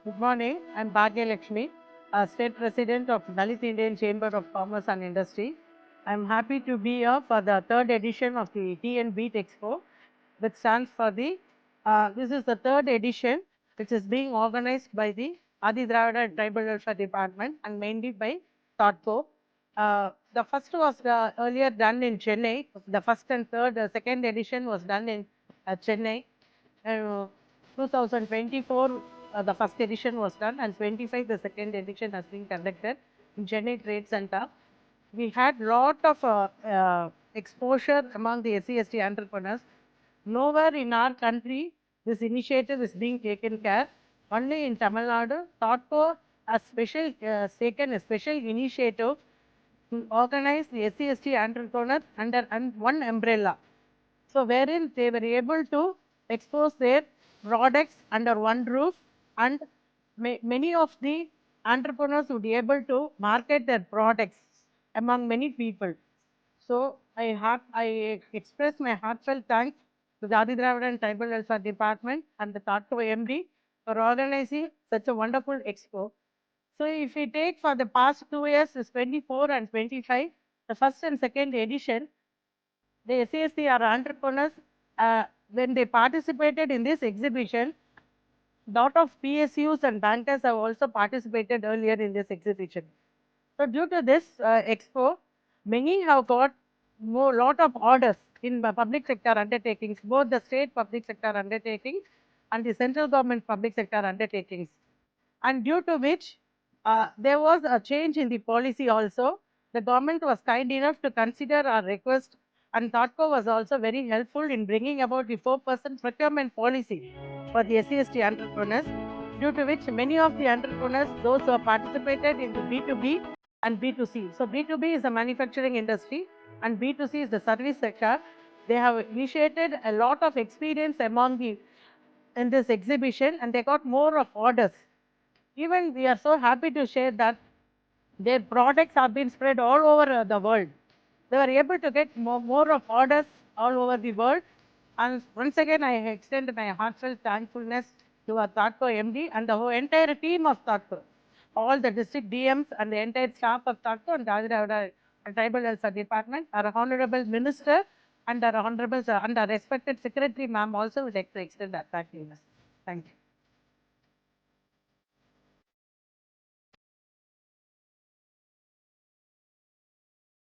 Good morning. I'm Bhagya Lakshmi, State President of Dalit Indian Chamber of Commerce and Industry. I'm happy to be here for the third edition of the Tea and Beet Expo, which stands for this is the third edition, which is being organized by the Adi Dravida Tribal Welfare Department and mainly by THOTCO. The first was earlier done in Chennai. The first and third, second edition was done in Chennai. Uh, 2024, the first edition was done, and 25, the second edition has been conducted in Chennai Trade Center. We had lot of exposure among the SC/ST entrepreneurs. Nowhere in our country this initiative is being taken care. Only in Tamil Nadu, THOTCO has taken a special initiative to organize the SC/ST entrepreneurs under one umbrella. So, wherein they were able to expose their products under one roof, and many of the entrepreneurs would be able to market their products among many people. So, I express my heartfelt thanks to the Adi Dravidan Tribal Welfare Department and the THOTCO MD for organizing such a wonderful expo. So, if we take for the past 2 years, is 24 and 25, the first and second edition, the SCST are entrepreneurs. When they participated in this exhibition, lot of PSUs and bankers have also participated earlier in this exhibition. So, due to this expo, many have got lot of orders in the public sector undertakings, both the state public sector undertakings and the central government public sector undertakings. And due to which there was a change in the policy also. The government was kind enough to consider our request, and THOTCO was also very helpful in bringing about the 4% procurement policy for the SC/ST entrepreneurs, due to which many of the entrepreneurs, those who have participated in the B2B and B2C. So, B2B is the manufacturing industry and B2C is the service sector. They have initiated a lot of experience among the in this exhibition, and they got more of orders. Even we are so happy to share that their products have been spread all over the world. They were able to get more of orders all over the world. And once again, I extend my heartfelt thankfulness to our THOTCO MD and the whole entire team of THOTCO, all the district DMs and the entire staff of THOTCO and the Adi Dravida Tribal Welfare Department, our Honorable Minister and our Honorable and our respected Secretary Ma'am also would like to extend that thank you. Thank you.